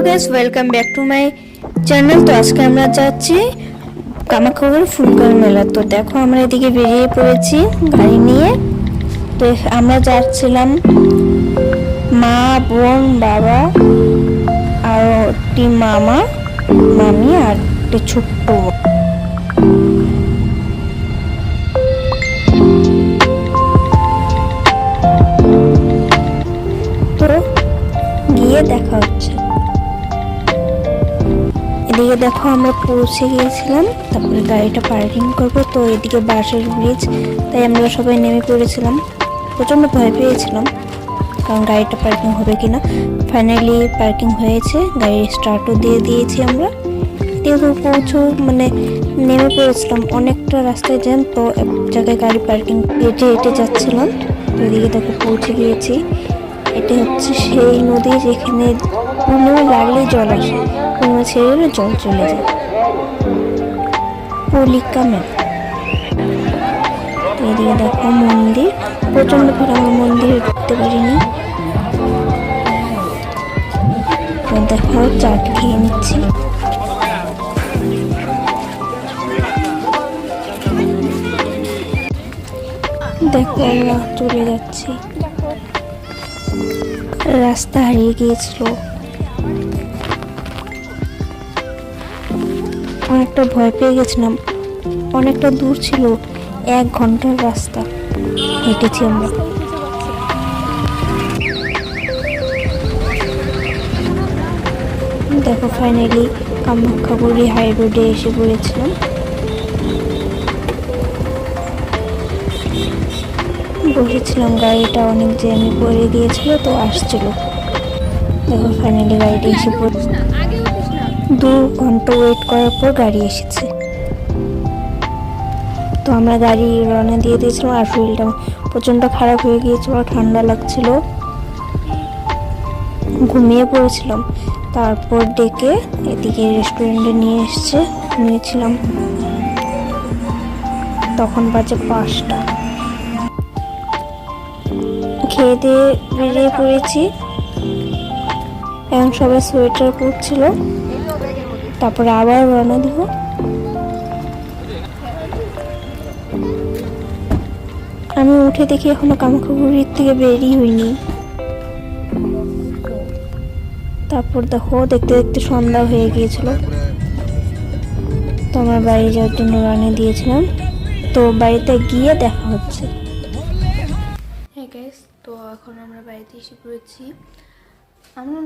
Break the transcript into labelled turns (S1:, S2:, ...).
S1: Guys, welcome back to my channel. তো আজকে আমরা যাচ্ছি কামাখ্যার ফুলকর মেলা। তো দেখো আমরা এদিকে বেরিয়ে পড়েছি গাড়ি নিয়ে। তো আমরা যাচ্ছিলাম মা, বোন, বাবা আর একটি মামা, মামি আর একটি ছোট্ট বোন। তো গিয়ে দেখা হচ্ছে। এদিকে দেখো আমরা পৌঁছে গিয়েছিলাম, তারপরে গাড়িটা পার্কিং করবো। তো এদিকে বাঁশের ব্রিজ, তাই আমরা সবাই নেমে পড়েছিলাম। প্রচণ্ড ভয় পেয়েছিলাম কারণ গাড়িটা পার্কিং হবে কিনা। ফাইনালি পার্কিং হয়েছে, গাড়ি স্টার্টও দিয়ে দিয়েছি আমরা। যেহেতু নেমে পড়েছিলাম, অনেকটা রাস্তায় জ্যাম, তো এক জায়গায় গাড়ি পার্কিং হেঁটে হেঁটে যাচ্ছিলাম। তো এদিকে দেখো পৌঁছে গিয়েছি। এটা হচ্ছে সেই নদী যেখানে পূর্ণিমা লাগলেই জল আসে, পূর্ণিমা ছেড়ে গেলে জল চলে যায়। পলিকা মেলা। এদিকে দেখো মন্দির, প্রচন্ড ভিড়, আমরা মন্দিরে ঢুকতে পারিনি। দেখো চাট খেয়ে নিচ্ছি। দেখো আমরা চলে যাচ্ছি। রাস্তা হারিয়ে গিয়েছিল, অনেকটা ভয় পেয়ে গেছিলাম, অনেকটা দূর ছিল, 1 ঘন্টার রাস্তা হেঁটেছি আমরা। দেখো ফাইনালি কামাখ্যাগুড়ি হাই রোডে এসে পড়েছিলাম। বসেছিলাম, গাড়িটা অনেক জ্যামে পড়ে গিয়েছিল, তো আসছিল। দেখো ফাইনালি গাড়িটা এসে পড়ে, 2 ঘন্টা ওয়েট করার পর গাড়ি এসেছে। তো আমরা গাড়ি রওনা দিয়ে দিয়েছিলাম, আর শরীরটা প্রচণ্ড খারাপ হয়ে গিয়েছিল, ঠান্ডা লাগছিল, ঘুমিয়ে পড়েছিলাম। তারপর ডেকে এদিকে রেস্টুরেন্টে নিয়েছিলাম। তখন বাজে 5টা। খেয়ে দিয়ে বেরিয়ে পড়েছি, এখন সবাই সোয়েটার পরছিল। তারপরে আবার রওনা দেব। আমি উঠে দেখি এখনো কামাখ্যাগুড়ির থেকে বেরিয়ে হইনি। তারপর দেখো দেখতে দেখতে সন্ধ্যা হয়ে গিয়েছিল। তো আমার বাড়ি যাওয়ার জন্য রওনা দিয়েছিলাম। তো বাড়িতে গিয়ে দেখা হচ্ছে। হ্যাঁ গাইস, তো এখন আমরা বাড়িতে এসে পড়েছি। আমরা